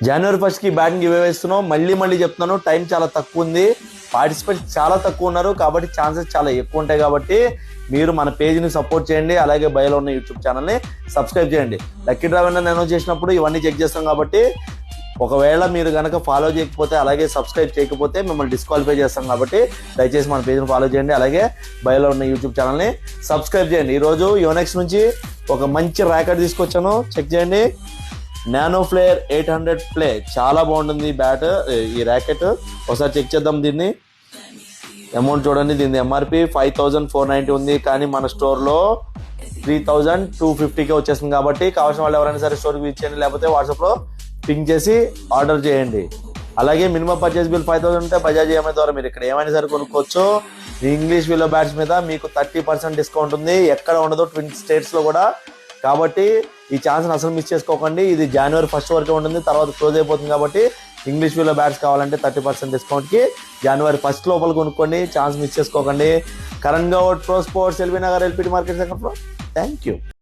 జనవరి 1st batting give ఇస్తున్నాం. మళ్ళీ చెప్తున్నాను, టైం చాలా తక్కువ ఉంది, పార్టిసిపేట్స్ చాలా తక్కువ ఉన్నారు, కాబట్టి ఛాన్సెస్ చాలా ఎక్కువ ఉంటాయి. కాబట్టి మీరు మన పేజ్ని సపోర్ట్ చేయండి, అలాగే బయోలో ఉన్న యూట్యూబ్ ఛానల్ని సబ్స్క్రైబ్ చేయండి. లక్కీ డ్రా విన్నర్ అనౌన్స్ చేసినప్పుడు ఇవన్నీ చెక్ చేస్తాం. కాబట్టి ఒకవేళ మీరు కనుక ఫాలో చేయకపోతే, అలాగే సబ్స్క్రైబ్ చేయకపోతే మిమ్మల్ని డిస్క్వాలిఫై చేస్తాం. కాబట్టి దయచేసి మన పేజ్ని ఫాలో చేయండి, అలాగే బయోలో ఉన్న యూట్యూబ్ ఛానల్ని సబ్స్క్రైబ్ చేయండి. ఈరోజు యోనెక్స్ నుంచి ఒక మంచి ర్యాకెట్ తీసుకొచ్చాను, చెక్ చేయండి. నానో ఫ్లేర్ 800 ప్లే, చాలా బాగుంటుంది బ్యాట్, ఈ ర్యాకెట్. ఒకసారి చెక్ చేద్దాం దీన్ని. అమౌంట్ చూడండి, దీని ఎంఆర్పి 5490 ఉంది, కానీ మన స్టోర్లో 3250కే వచ్చేస్తుంది. కాబట్టి కావాల్సిన వాళ్ళు ఎవరైనా సరే స్టోర్కి విజిట్ చేయండి, లేకపోతే వాట్సాప్లో పింక్ చేసి ఆర్డర్ చేయండి. అలాగే మినిమం పర్చేస్ బిల్ 5000 ఉంటే బజాజ్ ఈఎంఐ ద్వారా మీరు ఇక్కడ ఏమైనా సరే కొనుక్కోవచ్చు. ఇంగ్లీష్ విల్లో బ్యాట్స్ మీద మీకు 30% డిస్కౌంట్ ఉంది, ఎక్కడ ఉండదు 20 స్టేట్స్లో కూడా. కాబట్టి ఈ ఛాన్స్ని అసలు మిస్ చేసుకోకండి. ఇది జనవరి 1st వరకే ఉంటుంది, తర్వాత క్లోజ్ అయిపోతుంది. కాబట్టి ఇంగ్లీష్ విల్లో బ్యాట్స్ కావాలంటే 30% డిస్కౌంట్కి జనవరి 1st లోపల కొనుక్కోండి, ఛాన్స్ మిస్ చేసుకోకండి. Karan Goud, pro sports, LB Nagar, LPT market second floor. Thank you.